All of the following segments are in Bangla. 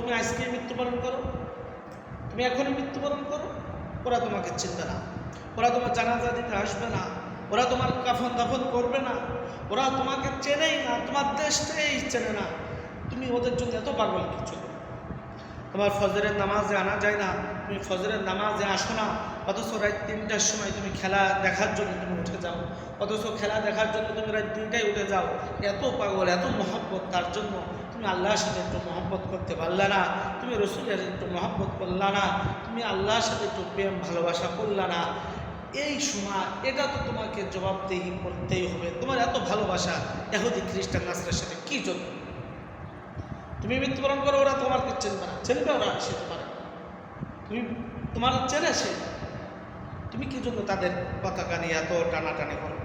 তুমি আজকেই মৃত্যুবরণ করো, তুমি এখনই মৃত্যুবরণ করো। ওরা তোমাকে চিনবে না, ওরা তোমার জানাজা দিতে আসবে না, ওরা তোমার কাফন দাফন করবে না, ওরা তোমাকে চেনেই না, তোমার দেশটাই চেনে না। তুমি ওদের জন্য এত পাগল কিছু। তোমার ফজরের নামাজে আনা যায় না, তুমি ফজরের নামাজে আসো না, অথচ রাত 3টার সময় তুমি খেলা দেখার জন্য তুমি উঠে যাও, অথচ খেলা দেখার জন্য তুমি রাত 3টায় উঠে যাও। এত পাগল, এত মহব্বত তার জন্য তুমি আল্লাহর সাথে একটু মহব্বত করতে পারলা না, তুমি রসুলের একটু মহব্বত করলা না, তুমি আল্লাহর সাথে একটু প্রেম ভালোবাসা করলা না। এই সময় এটা তো তোমাকে জবাবদেহি করতেই হবে। তোমার এত ভালোবাসা ইহুদি খ্রিস্টান নাসরার সাথে কী জন্য? তুমি মৃত্যুবরণ করো, ওরা তোমাকে চিনবে না, চিনবে ওরা সে তোমার, তুমি তোমার চেনে সে, তুমি কি জন্য তাদের পতাকা নিয়ে এত টানাটানি করো?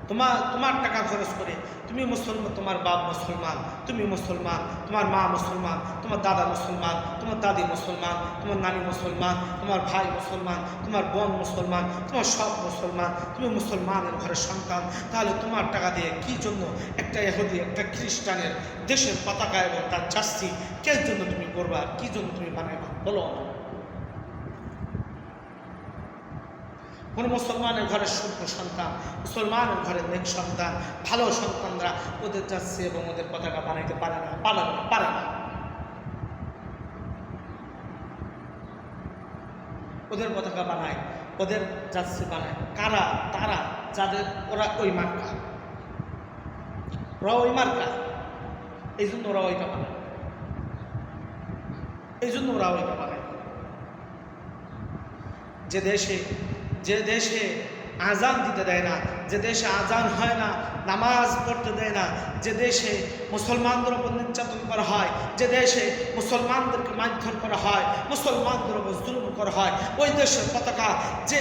তোমার টাকা খরচ করে তুমি মুসলমান, তোমার বাপ মুসলমান, তুমি মুসলমান, তোমার মা মুসলমান, তোমার দাদা মুসলমান, তোমার দাদি মুসলমান, তোমার নানি মুসলমান, তোমার ভাই মুসলমান, তোমার বোন মুসলমান, তোমার সব মুসলমান, তুমি মুসলমানের ঘরের সন্তান। তাহলে তোমার টাকা দিয়ে কি জন্য একটা ইহুদি, একটা খ্রিস্টানের দেশের পতাকা এবং তার জার্সি কে জন্য তুমি করবা, কি জন্য তুমি বানাইবা বলো? কোনো মুসলমানের ঘরের শুদ্ধ সন্তান, মুসলমানের ঘরের নেক সন্তান, ভালো সন্তানরা ওদের যাচ্ছে এবং ওদের পতাকা বানাইতে পারে না, পারে না। ওদের পতাকা বানায়, ওদের যাচ্ছে বানায় কারা? তারা যাদের ওরা ওই মার্কা, ওরা ওই মার্কা, এই জন্য ওরা ওইটা বানায়, এই জন্য ওরা ওইটা বানায়। যে দেশে আজান দিতে দেয় না, যে দেশে আজান হয় না, নামাজ পড়তে দেয় না, যে দেশে মুসলমানদের উপর নির্যাতন করা হয়, যে দেশে মুসলমানদেরকে মারধর করা হয়, মুসলমানদের উপর জুলুম করা হয়, ওই দেশের পতাকা যে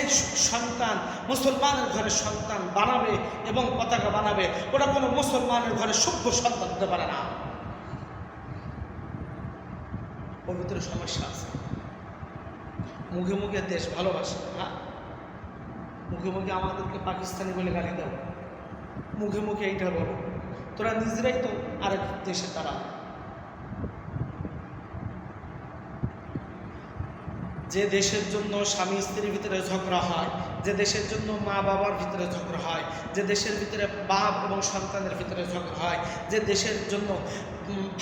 সন্তান মুসলমানের ঘরের সন্তান বানাবে এবং পতাকা বানাবে, ওটা কোনো মুসলমানের ঘরে সভ্য সন্তান হতে পারে না। ওর ভিতরে সমস্যা আছে। মুখে মুখে দেশ ভালোবাসে, হ্যাঁ, মুখে মুখে আমাদেরকে পাকিস্তানি বলে গালি দাও, মুখে মুখে এইটা বলো, তোরা নিজেরাই তো আরেক দেশে তারা। যে দেশের জন্য স্বামী স্ত্রীর ভিতরে ঝগড়া হয়, যে দেশের জন্য মা বাবার ভিতরে ঝগড়া হয়, যে দেশের ভিতরে বাপ এবং সন্তানের ভিতরে ঝগড়া হয়, যে দেশের জন্য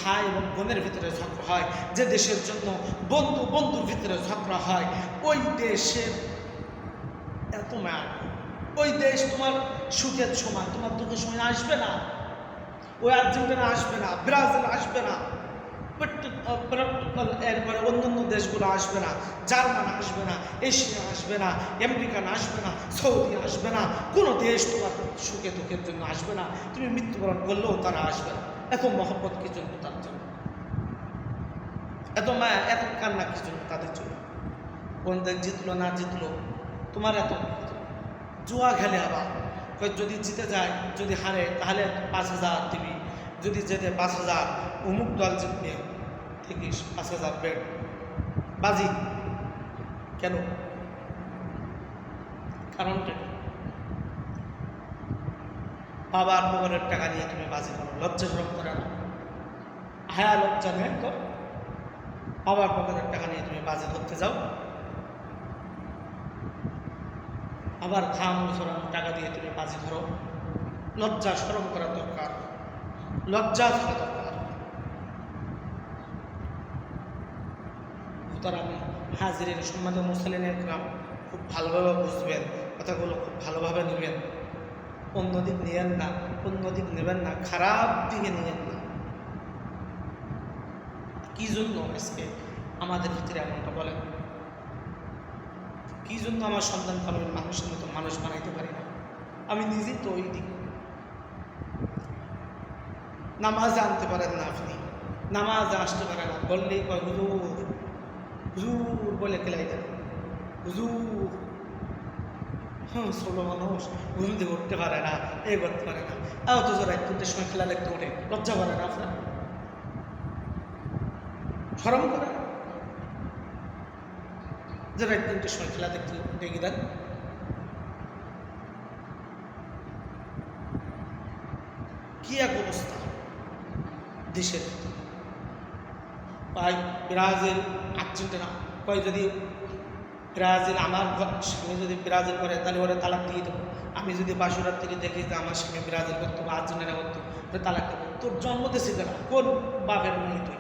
ভাই এবং বোনের ভিতরে ঝগড়া হয়, যে দেশের জন্য বন্ধুর ভিতরে ঝগড়া হয়, ওই দেশের এত মায়া, ওই দেশ তোমার সুখের সময়, তোমার দুঃখের সময় আসবে না। ওই আর্জেন্টিনা আসবে না, ব্রাজিল আসবে না, এরপরে অন্যান্য দেশগুলো আসবে না, জার্মান আসবে না, এশিয়া আসবে না, আমেরিকান আসবে না, সৌদি আসবে না, কোনো দেশ তোমার সুখে দুঃখের জন্য আসবে না। তুমি মৃত্যুবরণ করলেও তারা আসবে না। এত মহব্বত কি জন্য তার জন্য? এত মায়া, এত কান্না কি জন্য তাদের জন্য? কোন দেশ জিতলো না জিতলো তোমার এত? জুয়া খেলে আবার যদি জিতে যায়, যদি হারে তাহলে 5,000 দিবি, যদি যেতে 5,000, অমুক দল জিতবে, দেখিস 5,000 বেড বাজি। কেন? কারণটা বাবার পকেটের টাকা নিয়ে তুমি বাজি করো, লজ্জা শরম করে না? হায়া লজ্জা নেই তো? বাবার পকেটের টাকা নিয়ে তুমি বাজি ধরতে যাও, আবার ঘাম সরানো টাকা দিয়ে তুমি বাজি ধরো। লজ্জা শরম করা দরকার, লজ্জা থাকা দরকার। সুতরাং হাজিরের সম্মানিত মুসলিমের গ্রাম খুব ভালোভাবে বুঝবেন, কথাগুলো খুব ভালোভাবে নেবেন, অন্যদিক নিয়েন না, অন্যদিক নেবেন না, খারাপ দিকে নিয়েন না। কি জন্য আজকে আমাদের ভিতরে এমনটা বলেন? কি জন্য আমার সন্তানকে আমি মানুষের মতো মানুষ বানাইতে পারি না? আমি নিজেই তো ওই দিক। নামাজে আনতে পারেন না আপনি, নামাজে আসতে পারে না, বললেই কয় হুজুর হুজুর বলে খেলাই দেন, হুজুর। ছোট মানুষ ঘুম দিয়ে উঠতে পারে না, এই করতে পারে না, অথচ রাত 3টার সময় খেলা দেখতে ওঠে, লজ্জা করে না আপনার? শরম করে না যে রাত 3টার সময় খেলা দেখতে ডেকে দেন? কি এক অবস্থা দেশের! ভাই ব্রাজিল আর্জেন্টিনা কয় যদি ব্রাজিল আমার স্বামী যদি ব্রাজিল করে তাহলে ওরা তালাক দিয়ে দেবো। আমি যদি বাসুরার থেকে দেখি যে আমার স্বামী ব্রাজিল করতো বা আর্জেন্টিনা করতো ওরা তালাক দেবো। তোর জন্ম দেশে না, কোন বাপের মেয়ে তুই?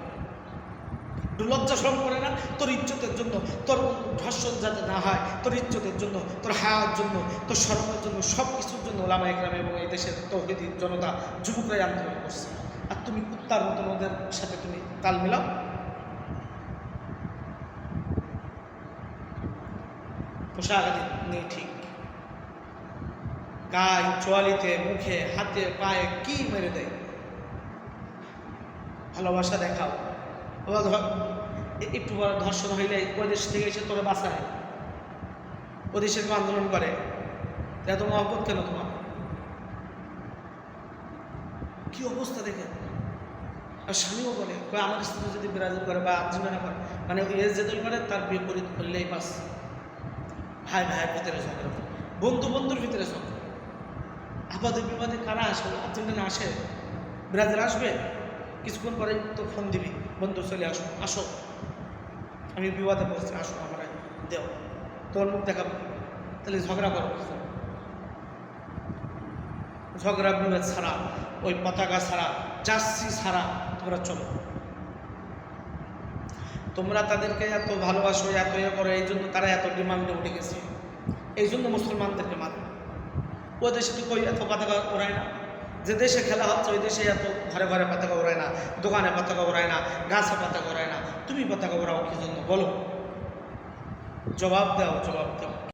লজ্জা শরম করে না? তোর ইজ্জতের জন্য, তোর ধর্ষণ যাতে না হয়, তোর ইজ্জতের জন্য, তোর হায়ার জন্য, তোর শরমের জন্য, সব কিছুর জন্য ওলামা ইকরাম এবং এই দেশের তৌহিদি জনতা যুবকরাই আন্দোলন করছে। আর তুমি কুত্তার মতন ওদের সাথে তুমি তাল মিলাও। পোশাক নেই ঠিক, গায়ে চোয়ালিতে মুখে হাতে পায়ে কি মেরে দেয়। ভালোবাসা দেখাও। একটু ধর্ষণ হইলে ওই দেশ থেকে এসে তোরা বাঁচায়, ওই দেশে তো আন্দোলন করে, এত মহব্বত কেন তোমার? কি অবস্থা দেখে। আর স্বামীও বলে আমার স্ত্রী যদি ব্রাজিল করে বা আর্জেন্টিনা করে, মানে এর যেতেই করে তার বিপরীত করলেই বাস। ভাই ভাইয়ের ভিতরে ঝগড়া, বন্ধু বন্ধুর ভিতরে ঝগড়া। আপাতত বিপদে কারা আসে? আর্জেন্টিনা আসে, ব্রাজিল আসবে, কিছুক্ষণ পরে তো ফোন দিবি, বন্ধু চলে আসো, আসো আমি বিবাদে বসছি, আসো আমার দেও, তোর মুখ দেখাবো। তাহলে ঝগড়া করো, ঝগড়া বিবাদ ছাড়া, ওই পতাকা ছাড়া, জার্সি ছাড়া তোমরা চলো। তোমরা তাদেরকে এত ভালোবাসো, এত ইয়ে করো, এই জন্য তারা এত ডিমান্ডে উঠে গেছে, এই জন্য মুসলমানদেরকে মারে। ও দেশে তো কই এত পতাকা ওড়ায় না, যে দেশে খেলা হচ্ছে ওই দেশে এত ঘরে ঘরে পতাকা ওড়ায় না, দোকানে পতাকা ওড়ায় না, গাছে পতাকা ওড়ায় না। তুমি পতাকা ওড়াও কি জন্য বলো? জবাব দাও, জবাব দাও।